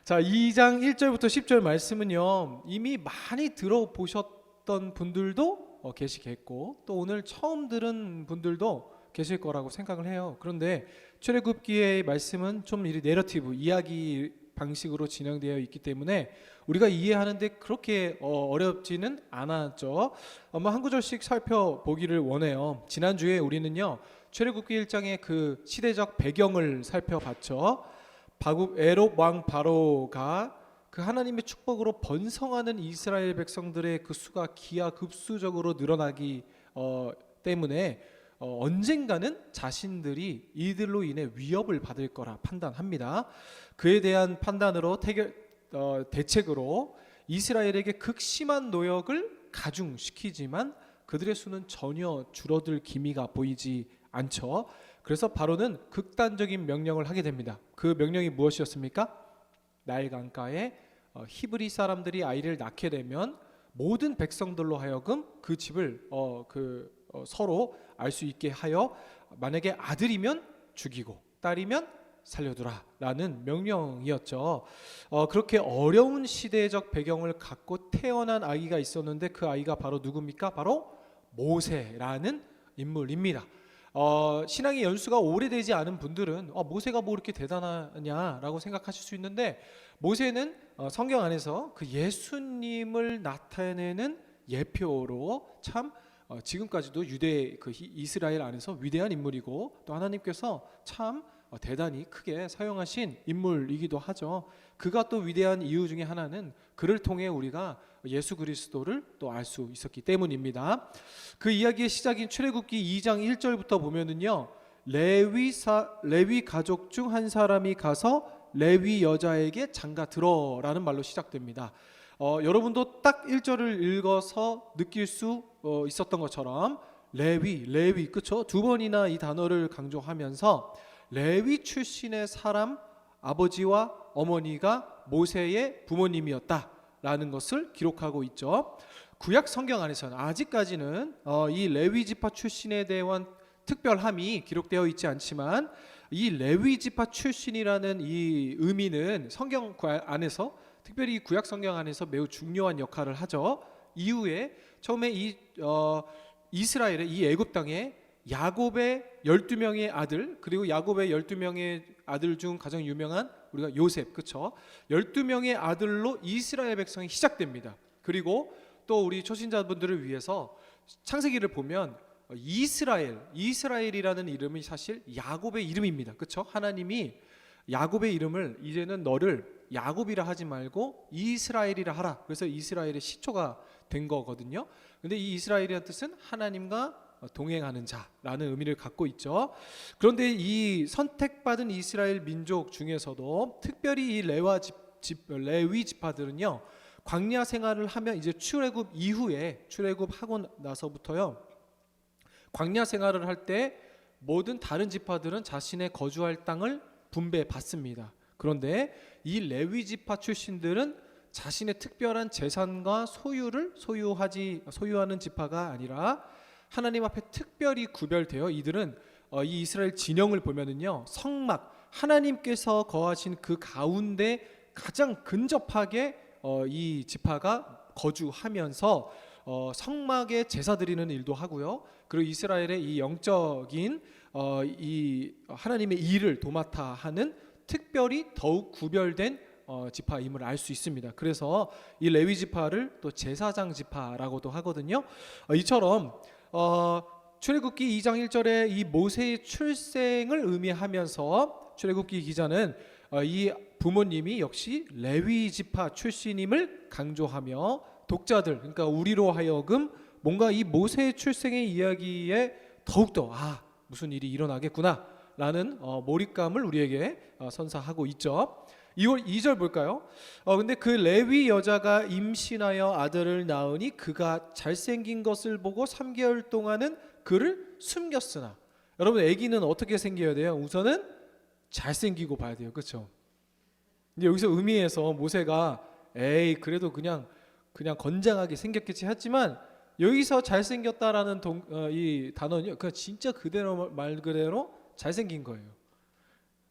자, 2장 1절부터 10절 말씀은요, 이미 많이 들어보셨던 분들도 계시겠고, 또 오늘 처음 들은 분들도 계실 거라고 생각을 해요. 그런데 출애굽기의 말씀은 좀 이 내러티브, 이야기 방식으로 진행되어 있기 때문에 우리가 이해하는데 그렇게 어렵지는 않았죠. 한 구절씩 살펴보기를 원해요. 지난주에 우리는요, 출애굽기 1장의 그 시대적 배경을 살펴봤죠. 애굽 왕 바로가 그 하나님의 축복으로 번성하는 이스라엘 백성들의 그 수가 기하급수적으로 늘어나기 때문에 언젠가는 자신들이 이들로 인해 위협을 받을 거라 판단합니다. 그에 대한 판단으로 대책으로 이스라엘에게 극심한 노역을 가중시키지만 그들의 수는 전혀 줄어들 기미가 보이지 않죠. 그래서 바로는 극단적인 명령을 하게 됩니다. 그 명령이 무엇이었습니까? 나일 강가에 히브리 사람들이 아이를 낳게 되면 모든 백성들로 하여금 그 집을 서로 알 수 있게 하여 만약에 아들이면 죽이고 딸이면 살려두라 라는 명령이었죠. 그렇게 어려운 시대적 배경을 갖고 태어난 아이가 있었는데 그 아이가 바로 누굽니까? 바로 모세라는 인물입니다. 신앙의 연수가 오래되지 않은 분들은 모세가 뭐 이렇게 대단하냐라고 생각하실 수 있는데, 모세는 성경 안에서 그 예수님을 나타내는 예표로 참 지금까지도 유대 이스라엘 안에서 위대한 인물이고, 또 하나님께서 참 대단히 크게 사용하신 인물이기도 하죠. 그가 또 위대한 이유 중에 하나는 그를 통해 우리가 예수 그리스도를 또 알 수 있었기 때문입니다. 그 이야기의 시작인 출애굽기 2장 1절부터 보면은요, 레위 가족 중 한 사람이 가서 레위 여자에게 장가 들어라는 말로 시작됩니다. 여러분도 딱 1절을 읽어서 느낄 수 있었던 것처럼 레위 그렇죠? 두 번이나 이 단어를 강조하면서 레위 출신의 사람 아버지와 어머니가 모세의 부모님이었다라는 것을 기록하고 있죠. 구약 성경 안에서는 아직까지는 이 레위 지파 출신에 대한 특별함이 기록되어 있지 않지만, 이 레위 지파 출신이라는 이 의미는 성경 안에서, 특별히 구약 성경 안에서 매우 중요한 역할을 하죠. 이후에 처음에 이스라엘의 이 애굽 땅에 야곱의 12명의 아들, 그리고 야곱의 12명의 아들 중 가장 유명한 우리가 요셉, 그렇죠? 12명의 아들로 이스라엘 백성이 시작됩니다. 그리고 또 우리 초신자분들을 위해서 창세기를 보면 이스라엘이라는 이름이 사실 야곱의 이름입니다. 그렇죠? 하나님이 야곱의 이름을 이제는 너를 야곱이라 하지 말고 이스라엘이라 하라. 그래서 이스라엘의 시초가 된 거거든요. 근데 이 이스라엘이라는 뜻은 하나님과 동행하는 자라는 의미를 갖고 있죠. 그런데 이 선택받은 이스라엘 민족 중에서도 특별히 이 레위 지파들은요, 광야 생활을 하면 이제 출애굽 이후에, 출애굽하고 나서부터요, 광야 생활을 할 때 모든 다른 지파들은 자신의 거주할 땅을 분배받습니다. 그런데 이 레위 지파 출신들은 자신의 특별한 재산과 소유를 소유하는 지파가 아니라 하나님 앞에 특별히 구별되어, 이들은 이 이스라엘 진영을 보면은요, 성막, 하나님께서 거하신 그 가운데 가장 근접하게 이 지파가 거주하면서 성막에 제사 드리는 일도 하고요. 그리고 이스라엘의 이 영적인 이 하나님의 일을 도맡아 하는 특별히 더욱 구별된 지파임을 알 수 있습니다. 그래서 이 레위 지파를 또 제사장 지파라고도 하거든요. 이처럼 출애굽기 2장 1절에 이 모세의 출생을 의미하면서 출애굽기 기자는 이 부모님이 역시 레위 지파 출신임을 강조하며, 독자들, 그러니까 우리로 하여금 뭔가 이 모세의 출생의 이야기에 더욱더 무슨 일이 일어나겠구나 라는 몰입감을 우리에게 선사하고 있죠. 2절 볼까요? 근데 그 레위 여자가 임신하여 아들을 낳으니 그가 잘생긴 것을 보고 3개월 동안은 그를 숨겼으나. 여러분, 아기는 어떻게 생겨야 돼요? 우선은 잘생기고 봐야 돼요. 그렇죠? 근데 여기서 의미에서 모세가 그래도 그냥 건장하게 생겼겠지 했지만, 여기서 잘생겼다라는 이 단어는요, 그냥 진짜 그대로 말 그대로 잘생긴 거예요.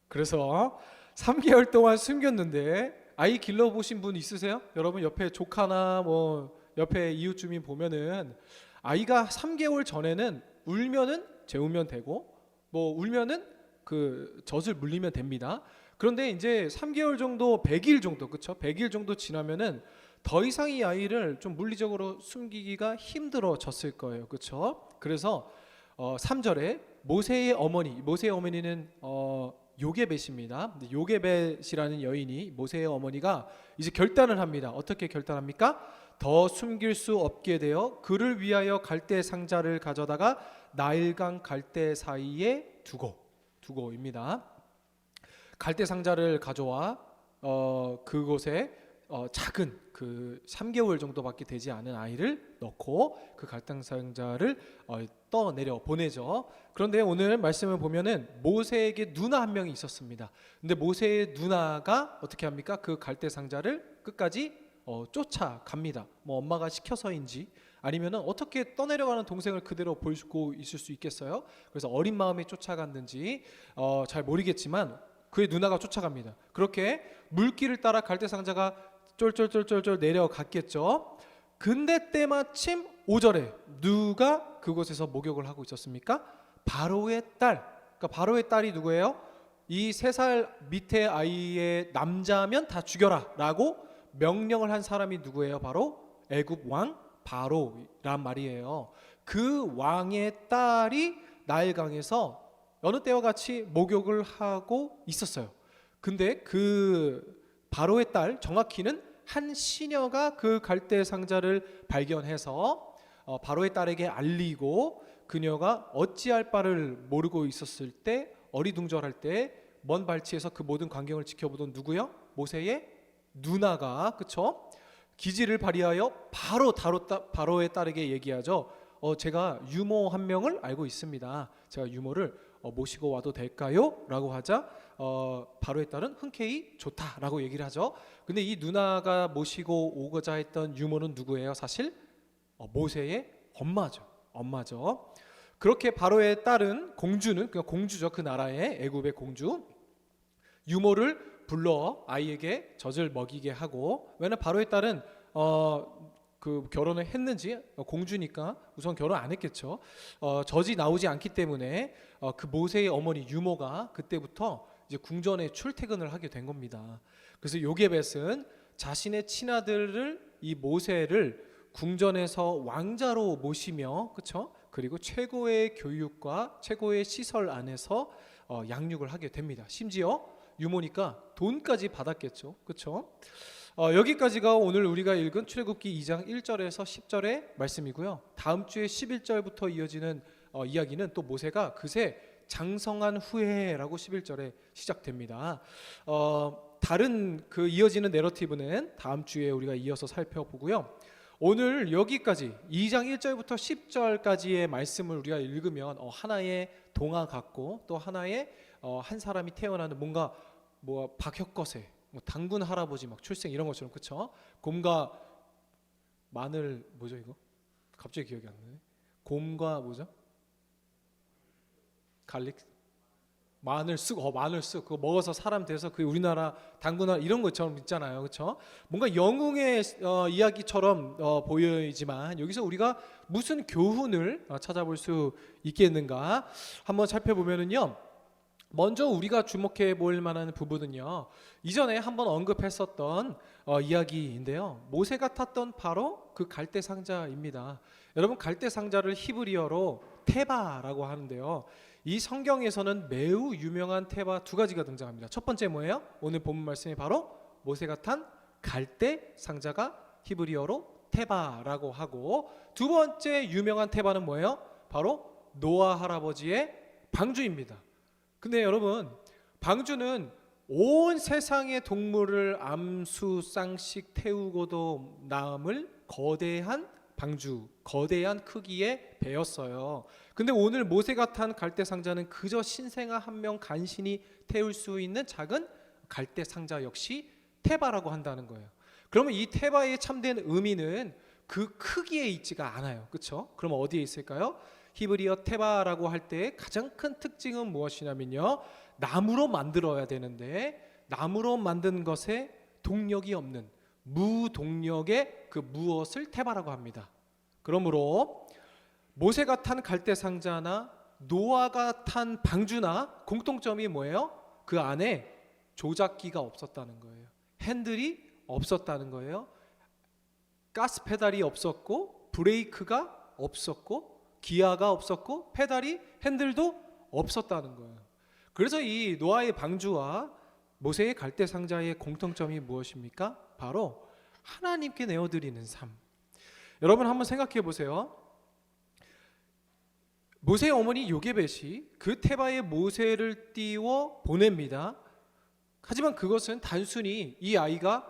그래서 3개월 동안 숨겼는데 아이 길러보신 분 있으세요? 여러분 옆에 조카나 뭐 옆에 이웃 주민 보면은 아이가 3개월 전에는 울면은 재우면 되고 뭐 울면은 그 젖을 물리면 됩니다. 그런데 이제 3개월 정도, 100일 정도, 그쵸? 100일 정도 지나면은 더 이상 이 아이를 좀 물리적으로 숨기기가 힘들어졌을 거예요, 그쵸? 그래서 3절에 모세의 어머니는 요게벳입니다. 요게벳이라는 여인이 모세의 어머니가 이제 결단을 합니다. 어떻게 결단합니까? 더 숨길 수 없게 되어 그를 위하여 갈대 상자를 가져다가 나일강 갈대 사이에 두고입니다. 갈대 상자를 가져와 그곳에 작은 그 3개월 정도밖에 되지 않은 아이를 넣고 그 갈대 상자를 떠내려 보내죠. 그런데 오늘 말씀을 보면은 모세에게 누나 한 명이 있었습니다. 근데 모세의 누나가 어떻게 합니까? 그 갈대 상자를 끝까지 쫓아갑니다. 뭐 엄마가 시켜서인지 아니면은 어떻게 떠내려가는 동생을 그대로 보고 있을 수 있겠어요? 그래서 어린 마음에 쫓아갔는지 잘 모르겠지만 그의 누나가 쫓아갑니다. 그렇게 물길을 따라 갈대 상자가 쫄쫄쫄쫄쫄 내려갔겠죠. 근데 때마침 5절에 누가 그곳에서 목욕을 하고 있었습니까? 바로의 딸. 그러니까 바로의 딸이 누구예요? 이 3살 밑에 아이의 남자면 다 죽여라라고 명령을 한 사람이 누구예요? 바로 애굽 왕 바로란 말이에요. 그 왕의 딸이 나일강에서 어느 때와 같이 목욕을 하고 있었어요. 근데 그 바로의 딸, 정확히는 한 시녀가 그 갈대 상자를 발견해서 바로의 딸에게 알리고 그녀가 어찌할 바를 모르고 있었을 때, 어리둥절할 때 먼 발치에서 그 모든 광경을 지켜보던 누구요? 모세의 누나가, 그쵸? 기지를 발휘하여 바로의 딸에게 얘기하죠. 제가 유모 한 명을 알고 있습니다. 제가 유모를 모시고 와도 될까요? 라고 하자 바로의 딸은 흔쾌히 좋다라고 얘기를 하죠. 근데 이 누나가 모시고 오고자 했던 유모는 누구예요? 사실 모세의 엄마죠. 그렇게 바로의 딸은 공주는, 그러니까 공주죠. 그 나라의 애굽의 공주 유모를 불러 아이에게 젖을 먹이게 하고, 왜냐면 바로의 딸은 그 결혼을 했는지, 공주니까 우선 결혼 안 했겠죠. 젖이 나오지 않기 때문에 그 모세의 어머니 유모가 그때부터 이제 궁전에 출퇴근을 하게 된 겁니다. 그래서 요게벳은 자신의 친아들을, 이 모세를 궁전에서 왕자로 모시며, 그렇죠? 그리고 최고의 교육과 최고의 시설 안에서 양육을 하게 됩니다. 심지어 유모니까 돈까지 받았겠죠. 그렇죠? 여기까지가 오늘 우리가 읽은 출애굽기 2장 1절에서 10절의 말씀이고요. 다음 주에 11절부터 이어지는 이야기는 또 모세가 그새 장성한 후에라고 11절에 시작됩니다. 다른 그 이어지는 내러티브는 다음 주에 우리가 이어서 살펴보고요. 오늘 여기까지 2장 1절부터 10절까지의 말씀을 우리가 읽으면 하나의 동화 같고, 또 하나의 한 사람이 태어나는 뭔가 뭐 박혁거세, 뭐 당군 할아버지 막 출생 이런 것처럼, 그쵸? 곰과 마늘, 뭐죠 이거? 갑자기 기억이 안 나네. 곰과 뭐죠? 갈릭, 마늘쑥, 마늘쑥 그거 먹어서 사람 돼서 그 우리나라 당군화 이런 것처럼 있잖아요, 그렇죠? 뭔가 영웅의 이야기처럼 보이지만 여기서 우리가 무슨 교훈을 찾아볼 수 있겠는가 한번 살펴보면은요. 먼저 우리가 주목해 볼 만한 부분은요, 이전에 한번 언급했었던 이야기인데요, 모세가 탔던 바로 그 갈대 상자입니다. 여러분, 갈대 상자를 히브리어로 테바라고 하는데요, 이 성경에서는 매우 유명한 테바 2가지가 등장합니다. 첫 번째 뭐예요? 오늘 본문 말씀이 바로 모세가 탄 갈대 상자가 히브리어로 테바라고 하고, 두 번째 유명한 테바는 뭐예요? 바로 노아 할아버지의 방주입니다. 근데 여러분, 방주는 온 세상의 동물을 암수 쌍씩 태우고도 남을 거대한 방주, 거대한 크기의 배였어요. 근데 오늘 모세가 탄 갈대 상자는 그저 신생아 한 명 간신히 태울 수 있는 작은 갈대 상자 역시 테바라고 한다는 거예요. 그러면 이 테바의 참된 의미는 그 크기에 있지가 않아요. 그렇죠? 그럼 어디에 있을까요? 히브리어 테바라고 할 때 가장 큰 특징은 무엇이냐면요, 나무로 만들어야 되는데 나무로 만든 것에 동력이 없는 무동력의 그 무엇을 테바라고 합니다. 그러므로 모세가 탄 갈대 상자나 노아가 탄 방주나 공통점이 뭐예요? 그 안에 조작기가 없었다는 거예요. 핸들이 없었다는 거예요. 가스 페달이 없었고 브레이크가 없었고 기아가 없었고 페달이 핸들도 없었다는 거예요. 그래서 이 노아의 방주와 모세의 갈대 상자의 공통점이 무엇입니까? 바로 하나님께 내어드리는 삶. 여러분 한번 생각해 보세요. 모세의 어머니 요게벳이 그 테바에 모세를 띄워 보냅니다. 하지만 그것은 단순히 이 아이가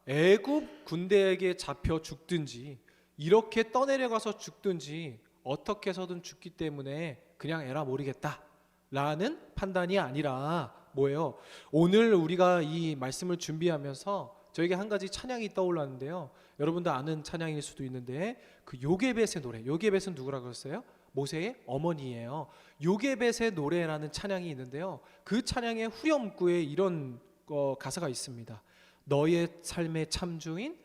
애굽 군대에게 잡혀 죽든지 이렇게 떠내려가서 죽든지 어떻게 해서든 죽기 때문에 그냥 에라 모르겠다 라는 판단이 아니라 뭐예요? 오늘 우리가 이 말씀을 준비하면서 저에게 한 가지 찬양이 떠올랐는데요. 여러분도 아는 찬양일 수도 있는데 그 요게벳의 노래, 요게벳은 누구라고 했어요? 모세의 어머니예요. 요게벳의 노래라는 찬양이 있는데요. 그 찬양의 후렴구에 이런 가사가 있습니다. 너의 삶의 참주인,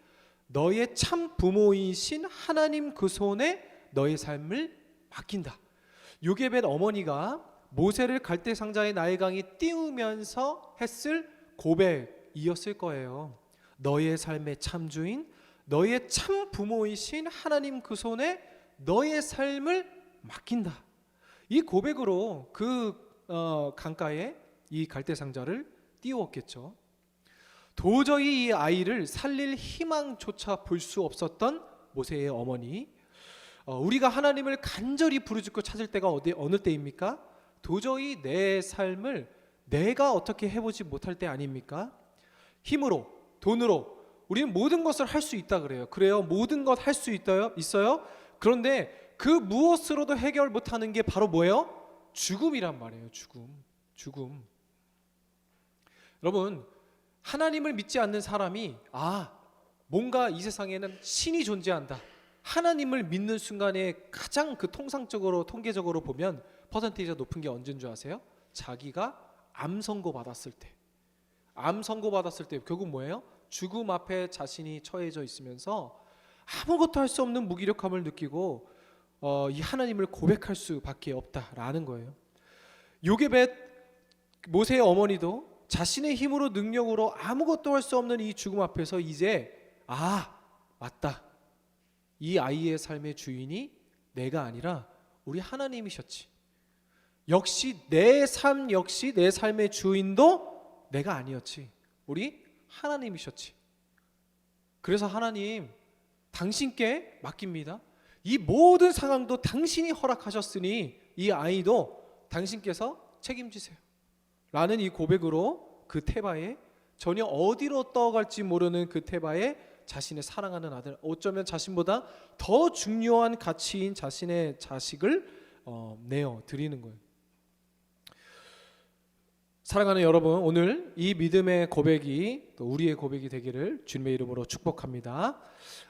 너의 참 부모이신 하나님 그 손에 너의 삶을 맡긴다. 요게벳 어머니가 모세를 갈대 상자의 나일강에 띄우면서 했을 고백이었을 거예요. 너의 삶의 참주인, 너의 참 부모이신 하나님 그 손에 너의 삶을 맡긴다. 이 고백으로 그 강가에 이 갈대 상자를 띄웠겠죠. 도저히 이 아이를 살릴 희망조차 볼 수 없었던 모세의 어머니, 우리가 하나님을 간절히 부르짖고 찾을 때가 어느 때입니까? 도저히 내 삶을 내가 어떻게 해보지 못할 때 아닙니까? 힘으로, 돈으로 우리는 모든 것을 할 수 있다 그래요. 그래요, 모든 것 할 수 있어요. 그런데 그 무엇으로도 해결 못하는 게 바로 뭐예요? 죽음이란 말이에요. 죽음. 여러분, 하나님을 믿지 않는 사람이 뭔가 이 세상에는 신이 존재한다, 하나님을 믿는 순간에 가장 그 통계적으로 보면 퍼센테이지가 높은 게 언제인 줄 아세요? 자기가 암 선고 받았을 때. 암 선고 받았을 때 결국 뭐예요? 죽음 앞에 자신이 처해져 있으면서 아무것도 할 수 없는 무기력함을 느끼고 이 하나님을 고백할 수밖에 없다라는 거예요. 요게벳 모세의 어머니도 자신의 힘으로 능력으로 아무것도 할 수 없는 이 죽음 앞에서 이제 맞다, 이 아이의 삶의 주인이 내가 아니라 우리 하나님이셨지. 역시 내 삶의 주인도 내가 아니었지. 우리 하나님이셨지. 그래서 하나님, 당신께 맡깁니다. 이 모든 상황도 당신이 허락하셨으니 이 아이도 당신께서 책임지세요 라는 이 고백으로 그 테바에, 전혀 어디로 떠갈지 모르는 그 테바에 자신의 사랑하는 아들, 어쩌면 자신보다 더 중요한 가치인 자신의 자식을 내어 드리는 거예요. 사랑하는 여러분, 오늘 이 믿음의 고백이 또 우리의 고백이 되기를 주님의 이름으로 축복합니다.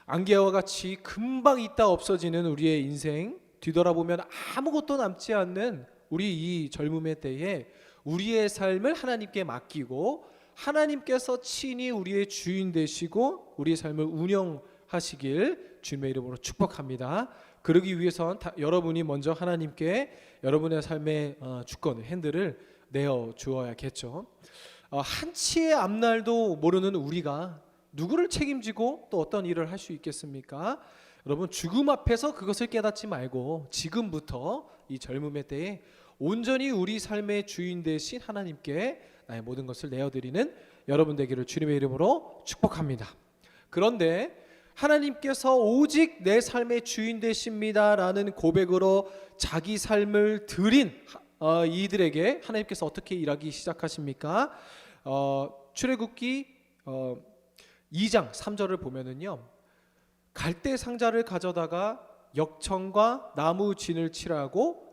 안개와 같이 금방 있다 없어지는 우리의 인생, 뒤돌아보면 아무것도 남지 않는 우리 이 젊음의 때에 우리의 삶을 하나님께 맡기고 하나님께서 친히 우리의 주인 되시고 우리의 삶을 운영하시길 주님의 이름으로 축복합니다. 그러기 위해선 여러분이 먼저 하나님께 여러분의 삶의 주권, 핸들을 내어 주어야겠죠. 한치의 앞날도 모르는 우리가 누구를 책임지고 또 어떤 일을 할 수 있겠습니까? 여러분, 죽음 앞에서 그것을 깨닫지 말고 지금부터 이 젊음의 때에 온전히 우리 삶의 주인 되신 하나님께 나의 모든 것을 내어드리는 여러분 되기를 주님의 이름으로 축복합니다. 그런데 하나님께서 오직 내 삶의 주인 되십니다라는 고백으로 자기 삶을 드린 이들에게 하나님께서 어떻게 일하기 시작하십니까? 출애굽기 2장 3절을 보면은요, 갈대 상자를 가져다가 역청과 나무 진을 칠하고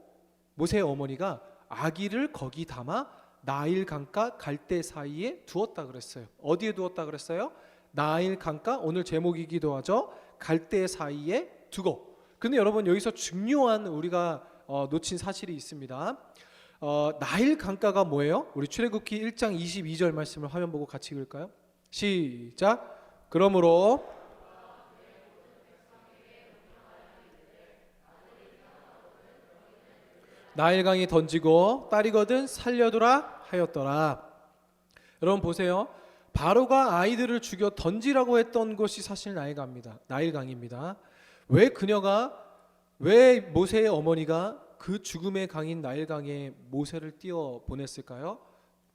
모세의 어머니가 아기를 거기 담아 나일 강가 갈대 사이에 두었다 그랬어요. 어디에 두었다 그랬어요? 나일 강가, 오늘 제목이기도 하죠. 갈대 사이에 두고. 근데 여러분, 여기서 중요한 우리가 놓친 사실이 있습니다. 나일 강가가 뭐예요? 우리 출애굽기 1장 22절 말씀을 화면 보고 같이 읽을까요? 시작. 그러므로 나일강에 던지고 딸이거든 살려두라 하였더라. 여러분 보세요. 바로가 아이들을 죽여 던지라고 했던 곳이 사실 나일강입니다. 왜 모세의 어머니가 그 죽음의 강인 나일강에 모세를 띄워 보냈을까요?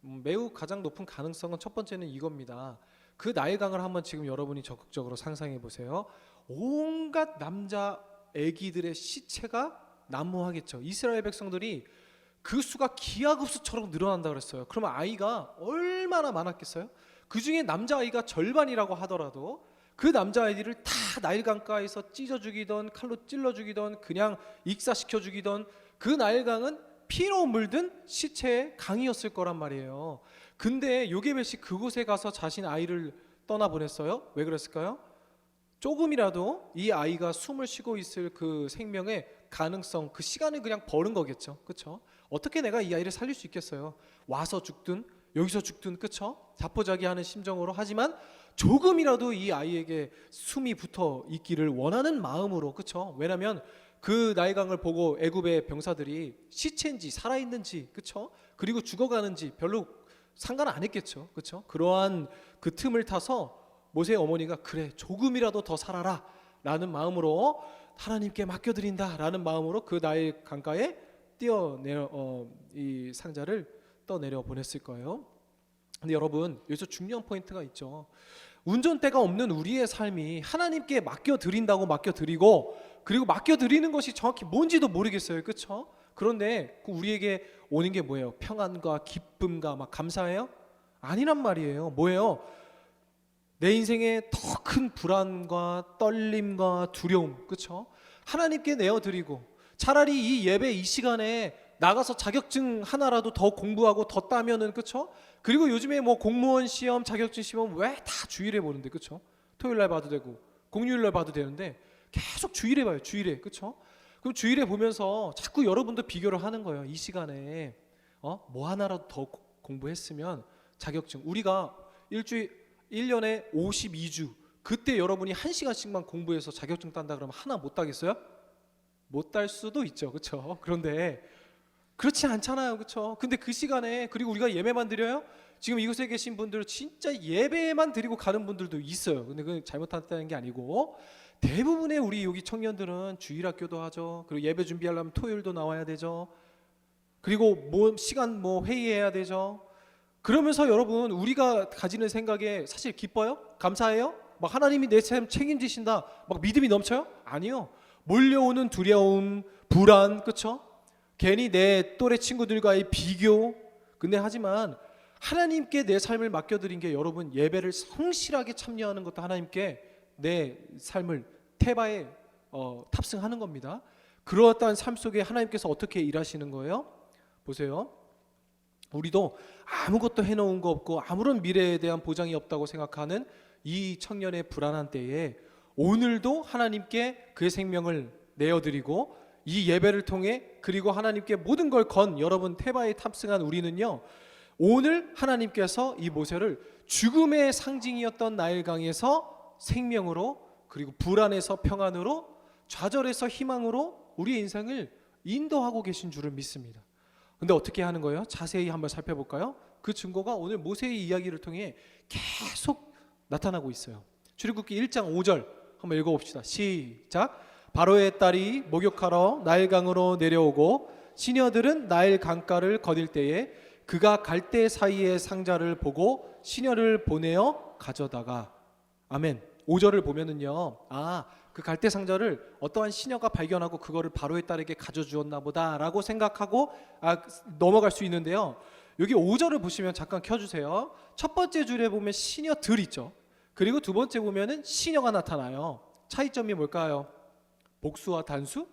매우 가장 높은 가능성은 첫 번째는 이겁니다. 그 나일강을 한번 지금 여러분이 적극적으로 상상해 보세요. 온갖 남자 아기들의 시체가 난무하겠죠. 이스라엘 백성들이 그 수가 기하급수처럼 늘어난다 그랬어요. 그러면 아이가 얼마나 많았겠어요? 그 중에 남자아이가 절반이라고 하더라도 그 남자아이들을 다 나일강가에서 찢어 죽이던 칼로 찔러 죽이던 그냥 익사시켜 죽이던 그 나일강은 피로 물든 시체의 강이었을 거란 말이에요. 근데 요게벳이 그곳에 가서 자신 아이를 떠나보냈어요. 왜 그랬을까요? 조금이라도 이 아이가 숨을 쉬고 있을 그 생명의 가능성, 그 시간을 그냥 버는 거겠죠. 그렇죠? 어떻게 내가 이 아이를 살릴 수 있겠어요? 와서 죽든 여기서 죽든, 그렇죠? 자포자기하는 심정으로. 하지만 조금이라도 이 아이에게 숨이 붙어 있기를 원하는 마음으로, 그렇죠? 왜냐하면 그 나일강을 보고 애굽의 병사들이 시체인지 살아있는지, 그렇죠? 그리고 죽어가는지 별로 상관 안 했겠죠. 그렇죠? 그러한 그 틈을 타서 모세의 어머니가 그래 조금이라도 더 살아라 라는 마음으로 하나님께 맡겨드린다 라는 마음으로 그 나일 강가에 이 상자를 떠내려 보냈을 거예요. 근데 여러분 여기서 중요한 포인트가 있죠. 운전대가 없는 우리의 삶이 하나님께 맡겨드린다고 맡겨드리고, 그리고 맡겨드리는 것이 정확히 뭔지도 모르겠어요. 그렇죠? 그런데 우리에게 오는 게 뭐예요? 평안과 기쁨과 막 감사해요? 아니란 말이에요. 뭐예요? 내 인생에 더 큰 불안과 떨림과 두려움, 그렇죠? 하나님께 내어드리고, 차라리 이 예배 이 시간에 나가서 자격증 하나라도 더 공부하고 더 따면은, 그렇죠? 그리고 요즘에 뭐 공무원 시험, 자격증 시험 왜 다 주일에 보는데, 그렇죠? 토요일 날 봐도 되고 공휴일 날 봐도 되는데 계속 주일에 봐요. 주일에, 그렇죠? 그럼 주일에 보면서 자꾸 여러분도 비교를 하는 거예요. 이 시간에 뭐 하나라도 더 공부했으면 자격증, 우리가 1년에 52주, 그때 여러분이 1시간씩만 공부해서 자격증 딴다 그러면 하나 못 따겠어요? 못 딸 수도 있죠. 그렇죠? 그런데 그렇지 않잖아요. 그렇죠? 근데 그 시간에, 그리고 우리가 예배만 드려요? 지금 이곳에 계신 분들 진짜 예배만 드리고 가는 분들도 있어요. 근데 그건 잘못했다는 게 아니고, 대부분의 우리 여기 청년들은 주일학교도 하죠. 그리고 예배 준비하려면 토요일도 나와야 되죠. 그리고 뭐 시간 뭐 회의해야 되죠. 그러면서 여러분 우리가 가지는 생각에 사실 기뻐요? 감사해요? 막 하나님이 내 삶 책임지신다 막 믿음이 넘쳐요? 아니요. 몰려오는 두려움, 불안, 그렇죠? 괜히 내 또래 친구들과의 비교. 근데 하지만 하나님께 내 삶을 맡겨드린 게, 여러분 예배를 성실하게 참여하는 것도 하나님께 내 삶을 태바에 탑승하는 겁니다. 그러한 삶 속에 하나님께서 어떻게 일하시는 거예요? 보세요. 우리도 아무것도 해놓은 거 없고 아무런 미래에 대한 보장이 없다고 생각하는 이 청년의 불안한 때에 오늘도 하나님께 그의 생명을 내어드리고 이 예배를 통해, 그리고 하나님께 모든 걸 건 여러분 태바에 탑승한 우리는요, 오늘 하나님께서 이 모세를 죽음의 상징이었던 나일강에서 생명으로, 그리고 불안에서 평안으로, 좌절에서 희망으로 우리의 인생을 인도하고 계신 줄을 믿습니다. 근데 어떻게 하는 거예요? 자세히 한번 살펴볼까요? 그 증거가 오늘 모세의 이야기를 통해 계속 나타나고 있어요. 출애굽기 1장 5절 한번 읽어봅시다. 시작. 바로의 딸이 목욕하러 나일강으로 내려오고 시녀들은 나일 강가를 거닐 때에 그가 갈대 사이의 상자를 보고 시녀를 보내어 가져다가. 아멘. 5절을 보면은요, 그 갈대 상자를 어떠한 시녀가 발견하고 그거를 바로의 딸에게 가져주었나 보다라고 생각하고 넘어갈 수 있는데요, 여기 5절을 보시면 잠깐 켜주세요. 첫 번째 줄에 보면 시녀들 있죠. 그리고 두 번째 보면은 시녀가 나타나요. 차이점이 뭘까요? 복수와 단수?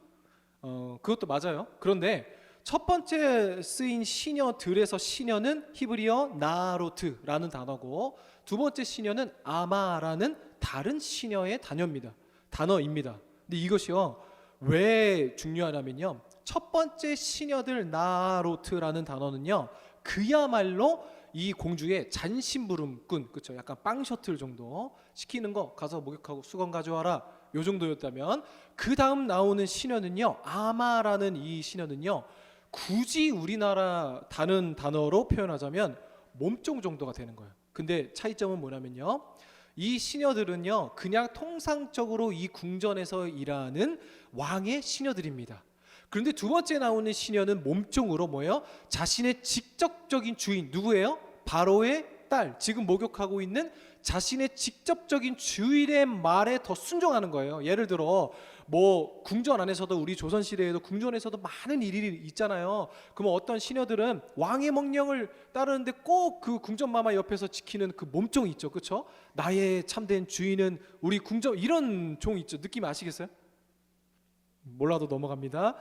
그것도 맞아요. 그런데 첫 번째 쓰인 시녀들에서 시녀는 히브리어 나로트라는 단어고, 두 번째 시녀는 아마라는 다른 시녀의 단어입니다. 근데 이것이요 왜 중요하냐면요, 첫 번째 시녀들 나로트라는 단어는요, 그야말로 이 공주의 잔심부름꾼, 그렇죠? 약간 빵 셔틀 정도 시키는 거 가서 목욕하고 수건 가져와라, 요 정도였다면, 그 다음 나오는 시녀는요, 아마라는 이 시녀는요, 굳이 우리나라 다른 단어로 표현하자면 몸종 정도가 되는 거예요. 근데 차이점은 뭐냐면요, 이 시녀들은요 그냥 통상적으로 이 궁전에서 일하는 왕의 시녀들입니다. 그런데 두 번째 나오는 시녀는 몸종으로 뭐예요? 자신의 직접적인 주인, 누구예요? 바로의 딸, 지금 목욕하고 있는 자신의 직접적인 주인의 말에 더 순종하는 거예요. 예를 들어 뭐 궁전 안에서도, 우리 조선시대에도 궁전에서도 많은 일이 있잖아요. 그러면 어떤 시녀들은 왕의 명령을 따르는데 꼭 그 궁전마마 옆에서 지키는 그 몸종 있죠, 그렇죠? 나의 참된 주인은 우리 궁전, 이런 종 있죠. 느낌 아시겠어요? 몰라도 넘어갑니다.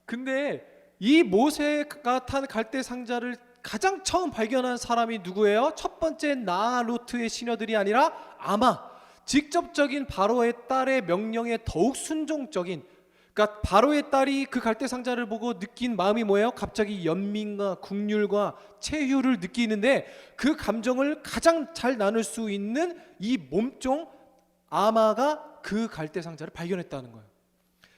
근데 이 모세가 탄 갈대 상자를 가장 처음 발견한 사람이 누구예요? 첫 번째 나루트의 시녀들이 아니라 아마 직접적인 바로의 딸의 명령에 더욱 순종적인, 그러니까 바로의 딸이 그 갈대 상자를 보고 느낀 마음이 뭐예요? 갑자기 연민과 국률과 체휴를 느끼는데, 그 감정을 가장 잘 나눌 수 있는 이 몸종 아마가 그 갈대 상자를 발견했다는 거예요.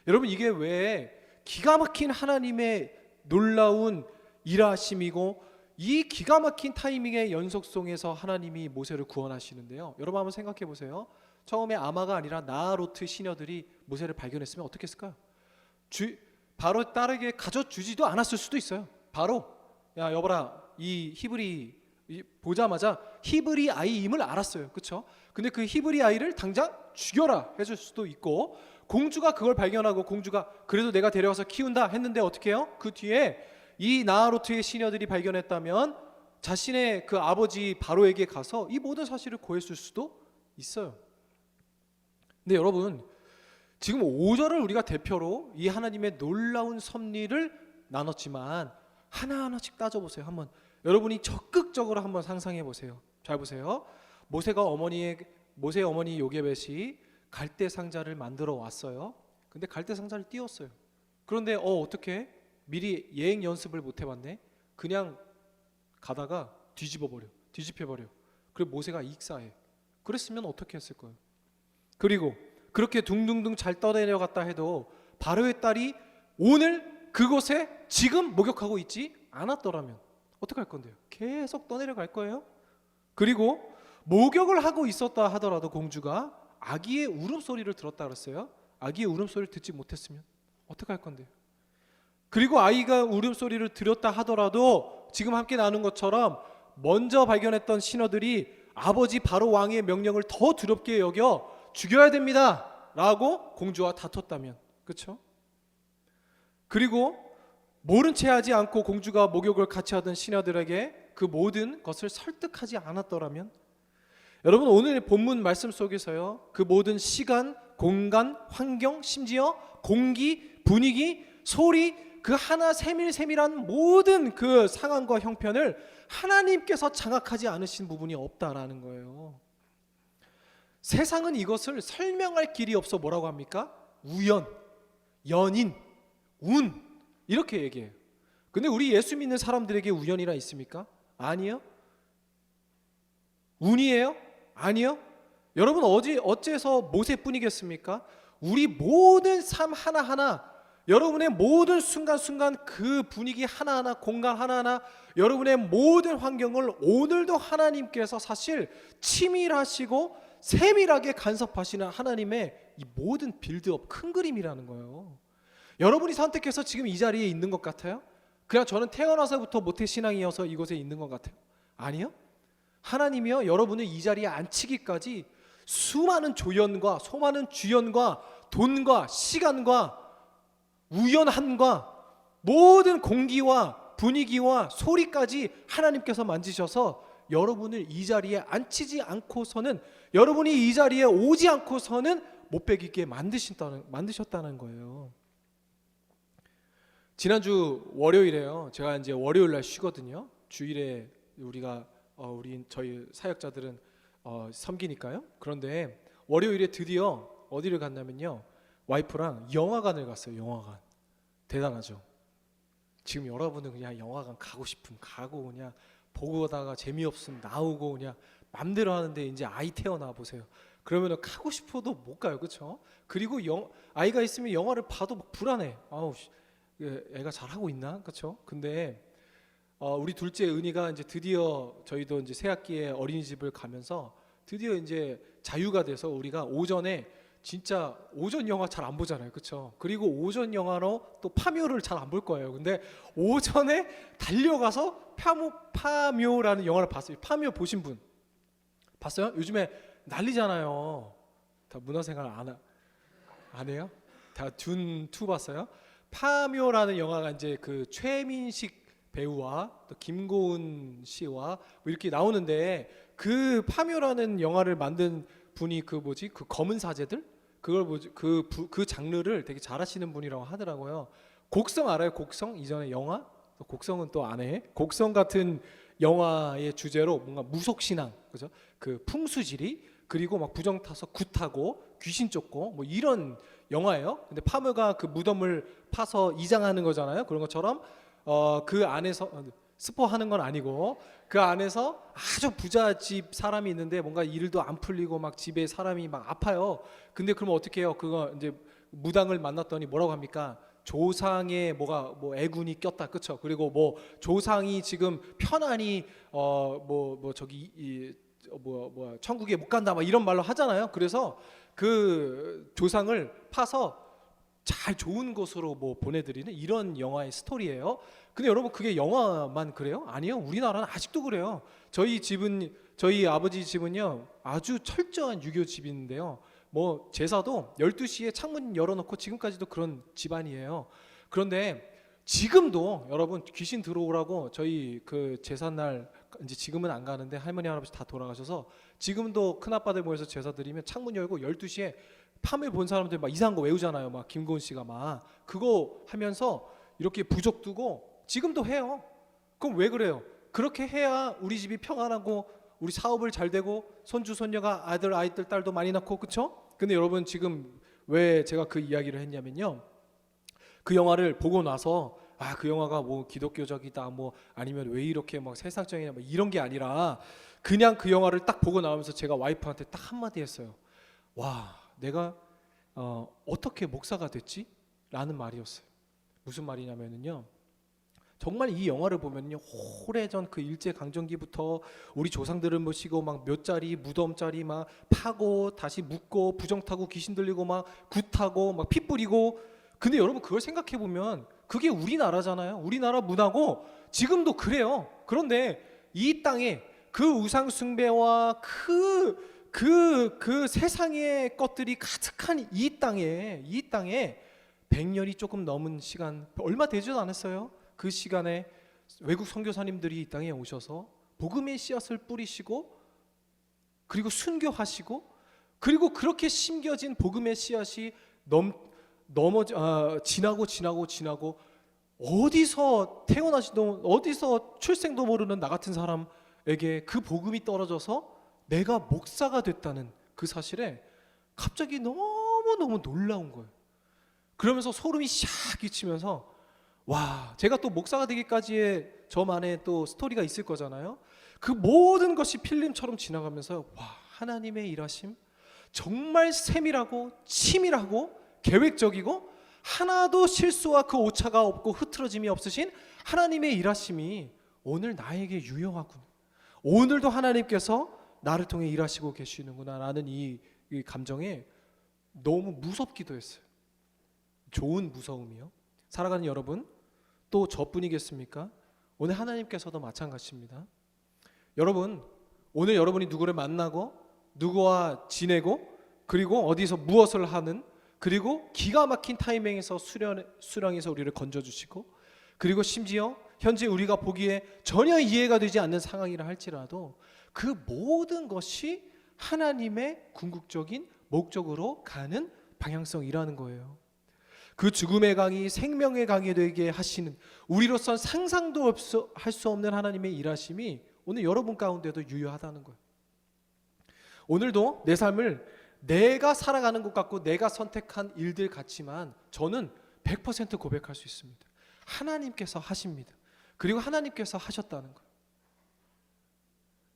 여러분, 이게 왜 기가 막힌 하나님의 놀라운 일하심이고, 이 기가 막힌 타이밍의 연속성에서 하나님이 모세를 구원하시는데요. 여러분 한번 생각해 보세요. 처음에 아마가 아니라 나아로트 시녀들이 모세를 발견했으면 어떻게 했을까요? 바로 딸에게 가져주지도 않았을 수도 있어요. 바로, 야 여보라, 이 히브리 보자마자 히브리 아이임을 알았어요, 그렇죠? 근데 그 히브리 아이를 당장 죽여라 해줄 수도 있고, 공주가 그걸 발견하고 공주가 그래도 내가 데려와서 키운다 했는데 어떻게 해요? 그 뒤에 이 나아로트의 시녀들이 발견했다면 자신의 그 아버지 바로에게 가서 이 모든 사실을 고했을 수도 있어요. 근데 여러분, 지금 5절을 우리가 대표로 이 하나님의 놀라운 섭리를 나눴지만 하나하나씩 따져보세요. 한번 여러분이 적극적으로 한번 상상해 보세요. 잘 보세요. 모세의 어머니 요게벳이 갈대 상자를 만들어 왔어요. 근데 갈대 상자를 띄웠어요. 그런데 어떻게 미리 예행 연습을 못 해봤네. 그냥 가다가 뒤집혀버려. 그리고 모세가 익사해. 그랬으면 어떻게 했을 거예요? 그리고 그렇게 둥둥둥 잘 떠내려갔다 해도 바로의 딸이 오늘 그곳에 지금 목욕하고 있지 않았더라면 어떻게 할 건데요? 계속 떠내려갈 거예요. 그리고 목욕을 하고 있었다 하더라도 공주가 아기의 울음소리를 들었다 그랬어요. 아기의 울음소리를 듣지 못했으면 어떻게 할 건데요? 그리고 아이가 울음소리를 들었다 하더라도 지금 함께 나눈 것처럼 먼저 발견했던 신하들이 아버지 바로 왕의 명령을 더 두렵게 여겨 죽여야 됩니다 라고 공주와 다퉜다면, 그렇죠? 그리고 모른 채 하지 않고 공주가 목욕을 같이 하던 신하들에게 그 모든 것을 설득하지 않았더라면, 여러분 오늘 본문 말씀 속에서요, 그 모든 시간, 공간, 환경, 심지어 공기, 분위기, 소리, 그 하나 세밀세밀한 모든 그 상황과 형편을 하나님께서 장악하지 않으신 부분이 없다라는 거예요. 세상은 이것을 설명할 길이 없어 뭐라고 합니까? 우연, 연인, 운, 이렇게 얘기해요. 근데 우리 예수 믿는 사람들에게 우연이라 있습니까? 아니요. 운이에요? 아니요. 여러분 어째서 모세뿐이겠습니까? 우리 모든 삶 하나하나, 여러분의 모든 순간순간 그 분위기 하나하나, 공간 하나하나, 여러분의 모든 환경을 오늘도 하나님께서 사실 치밀하시고 세밀하게 간섭하시는 하나님의 이 모든 빌드업, 큰 그림이라는 거예요. 여러분이 선택해서 지금 이 자리에 있는 것 같아요? 그냥 저는 태어나서부터 모태신앙이어서 이곳에 있는 것 같아요? 아니요. 하나님이요, 여러분을 이 자리에 앉히기까지 수많은 조연과 수많은 주연과 돈과 시간과 우연함과 모든 공기와 분위기와 소리까지 하나님께서 만지셔서 여러분을 이 자리에 앉히지 않고서는, 여러분이 이 자리에 오지 않고서는 못 배기게 만드셨다는 거예요. 지난주 월요일에요, 제가 이제 월요일 날 쉬거든요. 주일에 저희 사역자들은 섬기니까요. 그런데 월요일에 드디어 어디를 갔냐면요, 와이프랑 영화관을 갔어요. 영화관. 대단하죠. 지금 여러분은 그냥 영화관 가고 싶으면 가고 그냥 보고다가 재미없으면 나오고 그냥 맘대로 하는데 이제 아이 태어나 보세요. 그러면은 가고 싶어도 못 가요, 그렇죠? 그리고 아이가 있으면 영화를 봐도 막 불안해. 아우, 애가 잘 하고 있나, 그렇죠? 근데 우리 둘째 은희가 이제 드디어 저희도 이제 새 학기에 어린이집을 가면서 드디어 이제 자유가 돼서 우리가 오전에 진짜 오전 영화 잘 안 보잖아요, 그렇죠? 그리고 오전 영화로 또 파묘를 잘 안 볼 거예요. 근데 오전에 달려가서 파묘라는 영화를 봤어요. 파묘 보신 분 봤어요? 요즘에 난리잖아요. 다 문화생활 안 해요? 다 듄2 봤어요? 파묘라는 영화가 이제 그 최민식 배우와 또 김고은 씨와 뭐 이렇게 나오는데, 그 파묘라는 영화를 만든 분이 그 뭐지, 그 검은 사제들, 그걸 뭐지, 그 장르를 되게 잘하시는 분이라고 하더라고요. 곡성 알아요? 곡성 이전에 영화? 곡성은 또 안 해. 곡성 같은 영화의 주제로 뭔가 무속 신앙, 그죠? 그 풍수지리, 그리고 막 부정 타서 굿하고 귀신 쫓고 뭐 이런 영화예요. 근데 파묘가 그 무덤을 파서 이장하는 거잖아요. 그런 것처럼 그 안에서 스포하는 건 아니고, 그 안에서 아주 부잣집 사람이 있는데 뭔가 일도 안 풀리고 막 집에 사람이 막 아파요. 근데 그러면 어떻게 해요? 그거 이제 무당을 만났더니 뭐라고 합니까? 조상의 뭐 애군이 꼈다, 그렇죠? 그리고 뭐 조상이 지금 편안히 천국에 못 간다 막 이런 말로 하잖아요. 그래서 그 조상을 파서 잘 좋은 곳으로 뭐 보내드리는 이런 영화의 스토리예요. 근데 여러분, 그게 영화만 그래요? 아니요. 우리나라는 아직도 그래요. 저희 아버지 집은요 아주 철저한 유교 집인데요, 뭐 제사도 12시에 창문 열어놓고 지금까지도 그런 집안이에요. 그런데 지금도 여러분, 귀신 들어오라고 저희 그 제삿날, 이제 지금은 안 가는데 할머니 할아버지 다 돌아가셔서 지금도 큰아빠들 모여서 제사 드리면 창문 열고 12시에 파묘 본 사람들 막 이상한 거 외우잖아요. 막 김고은 씨가 막 그거 하면서 이렇게 부적 두고 지금도 해요. 그럼 왜 그래요? 그렇게 해야 우리 집이 평안하고 우리 사업을 잘 되고 손주 손녀가 아이들 딸도 많이 낳고, 그쵸? 근데 여러분, 지금 왜 제가 그 이야기를 했냐면요, 그 영화를 보고 나서 그 영화가 뭐 기독교적이다 뭐 아니면 왜 이렇게 막 세상적이냐 뭐 이런 게 아니라, 그냥 그 영화를 딱 보고 나오면서 제가 와이프한테 딱 한마디 했어요. 와, 내가 어떻게 목사가 됐지? 라는 말이었어요. 무슨 말이냐면요, 정말 이 영화를 보면요, 오래전 그 일제강점기부터 우리 조상들을 모시고 막 몇 자리 무덤 자리 막 파고 다시 묻고 부정 타고 귀신 들리고 막 굿하고 막 피 뿌리고. 근데 여러분, 그걸 생각해 보면 그게 우리나라잖아요. 우리나라 문화고 지금도 그래요. 그런데 이 땅에 그 우상 숭배와 그 세상의 것들이 가득한 이 땅에 100년이 조금 넘은 시간, 얼마 되지도 않았어요. 그 시간에 외국 선교사님들이 이 땅에 오셔서 복음의 씨앗을 뿌리시고, 그리고 순교하시고, 그리고 그렇게 심겨진 복음의 씨앗이 지나고 어디서 태어나시던, 어디서 출생도 모르는 나 같은 사람에게 그 복음이 떨어져서 내가 목사가 됐다는 그 사실에 갑자기 너무너무 놀라운 거예요. 그러면서 소름이 샥 끼치면서, 와, 제가 또 목사가 되기까지의 저만의 또 스토리가 있을 거잖아요. 그 모든 것이 필름처럼 지나가면서, 와, 하나님의 일하심, 정말 세밀하고 치밀하고 계획적이고 하나도 실수와 그 오차가 없고 흐트러짐이 없으신 하나님의 일하심이 오늘 나에게 유효하구나, 오늘도 하나님께서 나를 통해 일하시고 계시는구나 라는 이 감정에 너무 무섭기도 했어요. 좋은 무서움이요. 살아가는 여러분, 또 저뿐이겠습니까? 오늘 하나님께서도 마찬가지입니다. 여러분, 오늘 여러분이 누구를 만나고 누구와 지내고 그리고 어디서 무엇을 하는, 그리고 기가 막힌 타이밍에서 수령해서 우리를 건져주시고, 그리고 심지어 현재 우리가 보기에 전혀 이해가 되지 않는 상황이라 할지라도 그 모든 것이 하나님의 궁극적인 목적으로 가는 방향성이라는 거예요. 그 죽음의 강이 생명의 강이 되게 하시는, 우리로선 상상도 할 수 없는 하나님의 일하심이 오늘 여러분 가운데도 유효하다는 거예요. 오늘도 내 삶을 내가 살아가는 것 같고 내가 선택한 일들 같지만 저는 100% 고백할 수 있습니다. 하나님께서 하십니다. 그리고 하나님께서 하셨다는 거예요.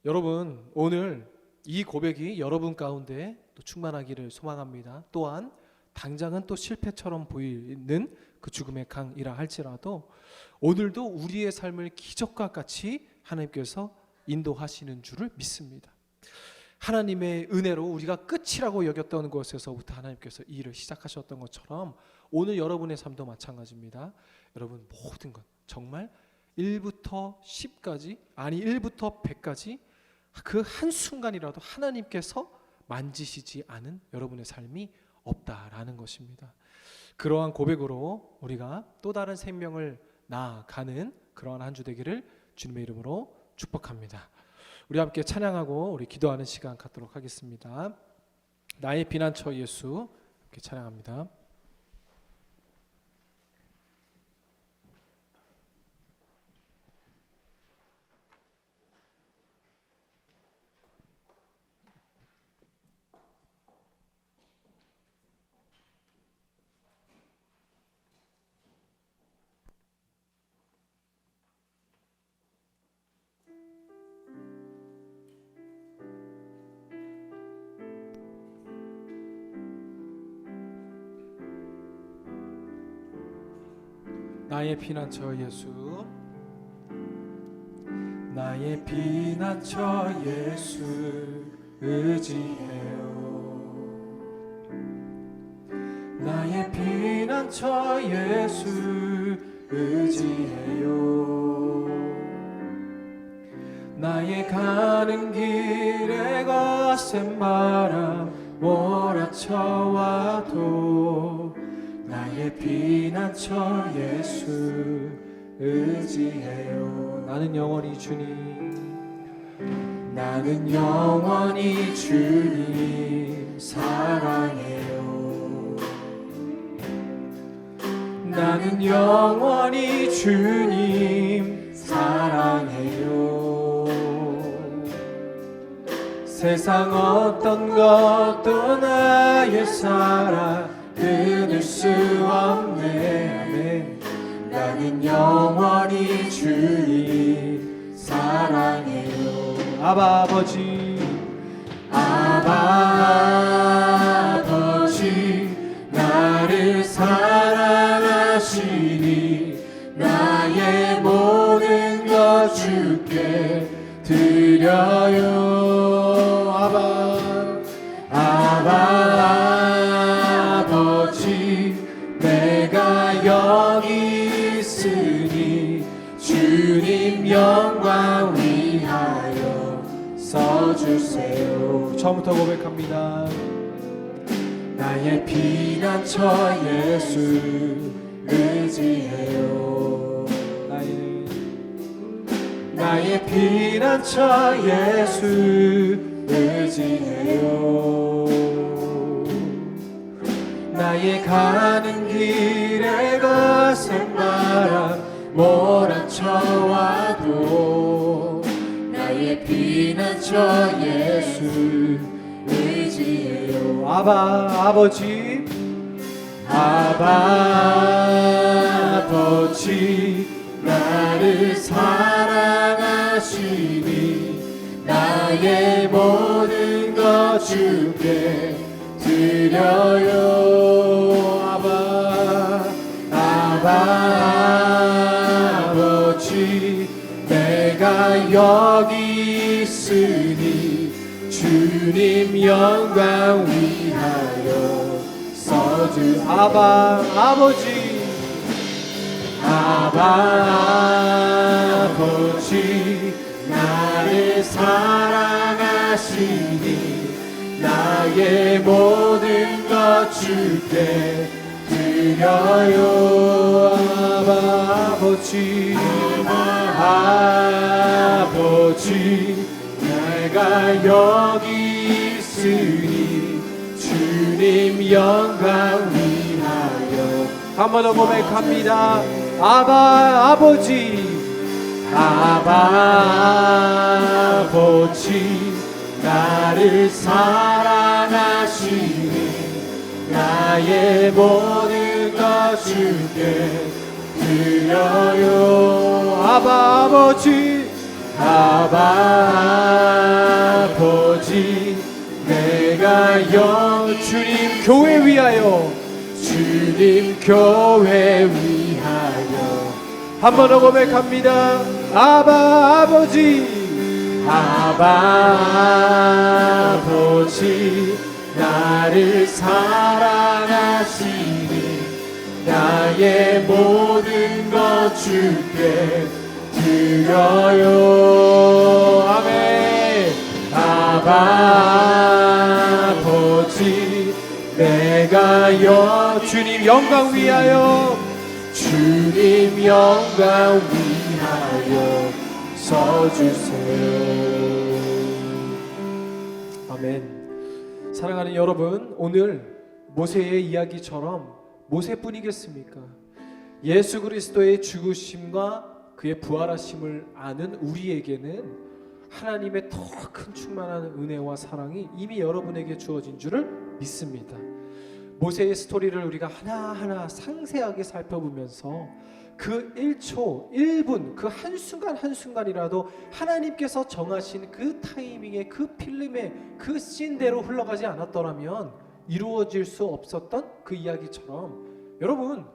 여러분, 오늘 이 고백이 여러분 가운데 또 충만하기를 소망합니다. 또한 당장은 또 실패처럼 보이는 그 죽음의 강이라 할지라도 오늘도 우리의 삶을 기적과 같이 하나님께서 인도하시는 줄을 믿습니다. 하나님의 은혜로 우리가 끝이라고 여겼던 곳에서부터 하나님께서 이 일을 시작하셨던 것처럼 오늘 여러분의 삶도 마찬가지입니다. 여러분, 모든 것 정말 1부터 10까지, 아니 1부터 100까지 그 한순간이라도 하나님께서 만지시지 않은 여러분의 삶이 없다라는 것입니다. 그러한 고백으로 우리가 또 다른 생명을 나아가는 그러한 한 주 되기를 주님의 이름으로 축복합니다. 우리 함께 찬양하고 우리 기도하는 시간 갖도록 하겠습니다. 나의 피난처 예수, 이렇게 찬양합니다. 나의 피난처 예수, 나의 피난처 예수 의지해요. 나의 피난처 예수 의지해요. 나의 가는 길에 거센 바람 몰아쳐와도 나의 피난처 예수 의지해요. 나는 영원히 주님, 나는 영원히 주님 사랑해요. 나는 영원히 주님 사랑해요. 세상 어떤 것도 나의 사랑 끊을 수 없네. 나는 영원히 주님 사랑해요. 아바 아버지, 아바 아버지, 나를 사랑하시니 나의 모든 것 주께 드려요. 아바 아버지, 내가 여기 있으니 주님 영광 위하여 서주세요. 처음부터 고백합니다. 나의 피난처 예수 의지해요. 나의 피난처 예수 의지해요. 나의 가는 길에 거센 바람 몰아쳐와도 나의 피난처 예수 의지해요. 아바 아버지, 아바 아버지, 나를 사랑하시니 나의 모든 것 주께 드려요. 아바 아버지, 내가 여기 있으니 주님 영광 위하여 서주. 아바 아버지, 아바 아버지, 나를 사랑하시니 나의 모든 것 주께 드려요. 아바 아버지, 아버지, 내가 여기 있으니 주님 영광 위하여. 한 번 더 고백합니다. 아바 아버지, 아바 아버지, 나를 사랑하시니 나의 모든 것 주께 드려요. 아바 아버지, 아바 아버지 내가 주님 교회 위하여 주님 교회 위하여 한 번 더 고백합니다. 아바 아버지 아바 아버지 나를 사랑하시니 나의 모든 것 주께 드려요. 아멘. 아바 아버지 내가 주님 영광 위하여 주님 영광 위하여 서주세요. 아멘. 사랑하는 여러분, 오늘 모세의 이야기처럼 모세뿐이겠습니까? 예수 그리스도의 죽으심과 그의 부활하심을 아는 우리에게는 하나님의 더 큰 충만한 은혜와 사랑이 이미 여러분에게 주어진 줄을 믿습니다. 모세의 스토리를 우리가 하나하나 상세하게 살펴보면서 그 1초, 1분, 그 한순간 한순간이라도 하나님께서 정하신 그 타이밍에 그 필름의 그 씬대로 흘러가지 않았더라면 이루어질 수 없었던 그 이야기처럼 여러분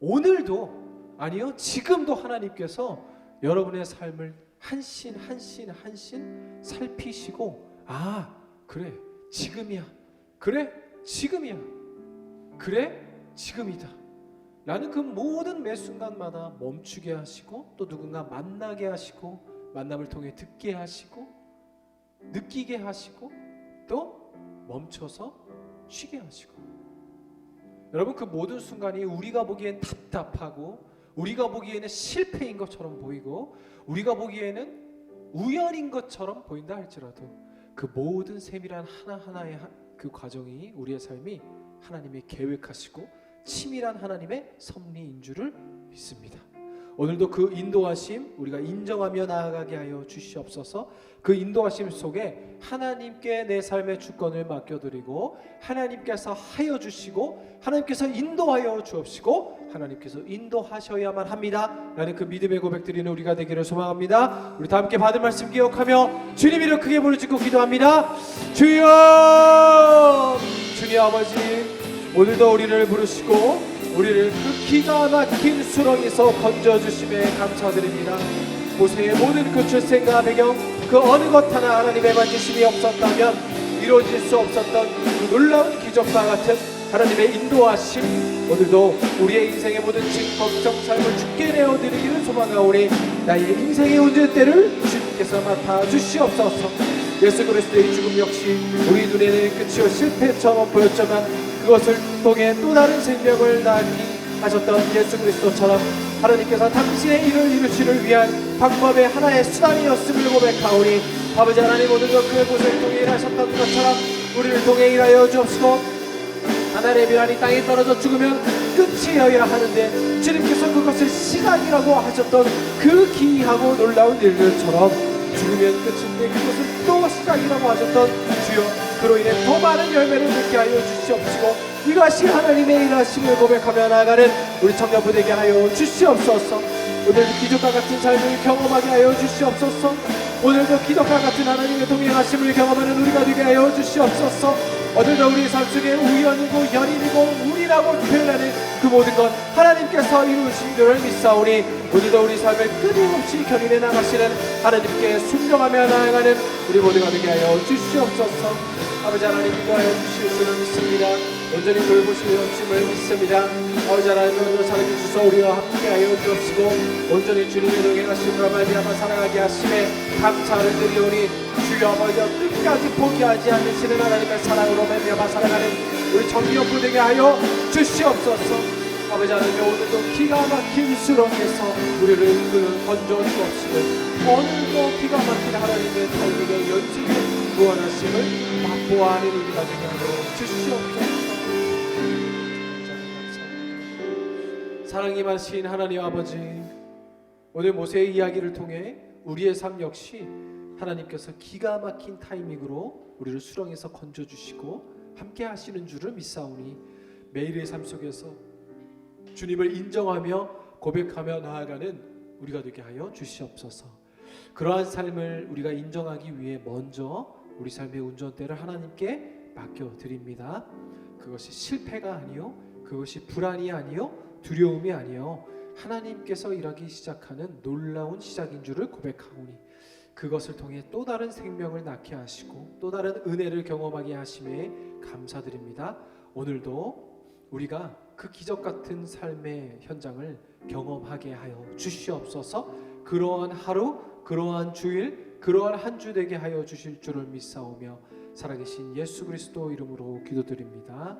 오늘도 아니요 지금도 하나님께서 여러분의 삶을 한 씬 한 씬 한 씬 살피시고 아 그래 지금이야 그래 지금이야 그래 지금이다 라는 그 모든 매 순간마다 멈추게 하시고 또 누군가 만나게 하시고 만남을 통해 듣게 하시고 느끼게 하시고 또 멈춰서 쉬게 하시고 여러분 그 모든 순간이 우리가 보기엔 답답하고 우리가 보기에는 실패인 것처럼 보이고 우리가 보기에는 우연인 것처럼 보인다 할지라도 그 모든 세밀한 하나하나의 그 과정이 우리의 삶이 하나님이 계획하시고 치밀한 하나님의 섭리인 줄을 믿습니다. 오늘도 그 인도하심 우리가 인정하며 나아가게 하여 주시옵소서. 그 인도하심 속에 하나님께 내 삶의 주권을 맡겨드리고 하나님께서 하여 주시고 하나님께서 인도하여 주옵시고 하나님께서 인도하셔야만 합니다 라는 그 믿음의 고백 드리는 우리가 되기를 소망합니다. 우리 다 함께 받은 말씀 기억하며 주님 이름 크게 부르짖고 기도합니다. 주여 주님 아버지 오늘도 우리를 부르시고 우리를 그 기가 막힌 수렁에서 건져주심에 감사드립니다. 모세의 모든 그 출생과 배경 그 어느 것 하나 하나님의 만지심이 없었다면 이루어질 수 없었던 그 놀라운 기적과 같은 하나님의 인도하심 오늘도 우리의 인생의 모든 짐 걱정 삶을 주께 내어드리기를 소망하오니 나의 인생의 운전대를 주님께서 맡아 주시옵소서. 예수 그리스도의 죽음 역시 우리 눈에는 끝이요 실패처럼 보였지만 그것을 통해 또 다른 생명을 낳기 하셨던 예수 그리스도처럼 하나님께서 당신의 일을 이루시를 위한 방법의 하나의 수단이었음을 고백하오니 아버지 하나님 모든 것 그 곳을 통해 일하셨던 것처럼 우리를 통해 일하여 주옵시고 하나님의 비난이 땅에 떨어져 죽으면 끝이어야 하는데 주님께서 그것을 시간이라고 하셨던 그 기이하고 놀라운 일들처럼 죽으면 끝인데 그것을 또 시작이라고 하셨던 주여 그로 인해 더 많은 열매를 맺게 하여 주시옵시고 이것이 하나님의 일하심을 고백하며 나아가는 우리 청년부 되게 하여 주시옵소서. 오늘도 기적과 같은 삶을 경험하게 하여 주시옵소서. 오늘도 기적과 같은 하나님의 동행하심을 경험하는 우리가 되게 하여 주시옵소서. 오늘도 우리 삶 속에 우연이고 연인이고 운이라고 표현하는 그 모든 것 하나님께서 이루신 줄을 믿사오니 오늘도 우리 삶을 끊임없이 견인해 나가시는 하나님께 순종하며 나아가는 우리 모두가 되게 하여 주시옵소서. 아버지 하나님 인도하여 주실 줄을 믿습니다. 온전히 돌보실 영심을 믿습니다. 아버지 하나님 오늘도 사랑해 주셔서 우리와 함께하여 주옵시고 온전히 주님의 동행하심으로 말미암아 사랑하게 하심에 감사를 드리오니 주여 아버지 끝까지 포기하지 않으시는 하나님의 사랑으로 말미암아 살아가는 우리 정기업부 되게 하여 주시옵소서. 아버지 하나님 오늘도 기가 막힌 수렁에서 우리를 이끌어 건져 주옵시고 오늘도 기가 막힌 하나님의 타이밍의 연속의 구원하심을 맛보아하는 우리가 되게 하여 주시옵소서. 사랑이 많으신 하나님 아버지 오늘 모세의 이야기를 통해 우리의 삶 역시 하나님께서 기가 막힌 타이밍으로 우리를 수렁에서 건져주시고 함께 하시는 줄을 믿사오니 매일의 삶 속에서 주님을 인정하며 고백하며 나아가는 우리가 되게 하여 주시옵소서. 그러한 삶을 우리가 인정하기 위해 먼저 우리 삶의 운전대를 하나님께 맡겨드립니다. 그것이 실패가 아니요, 그것이 불안이 아니요, 두려움이 아니요, 하나님께서 일하기 시작하는 놀라운 시작인 줄을 고백하오니 그것을 통해 또 다른 생명을 낳게 하시고 또 다른 은혜를 경험하게 하심에 감사드립니다. 오늘도 우리가 그 기적 같은 삶의 현장을 경험하게 하여 주시옵소서. 그러한 하루, 그러한 주일, 그러한 한 주 되게 하여 주실 줄을 믿사오며 살아계신 예수 그리스도 이름으로 기도드립니다.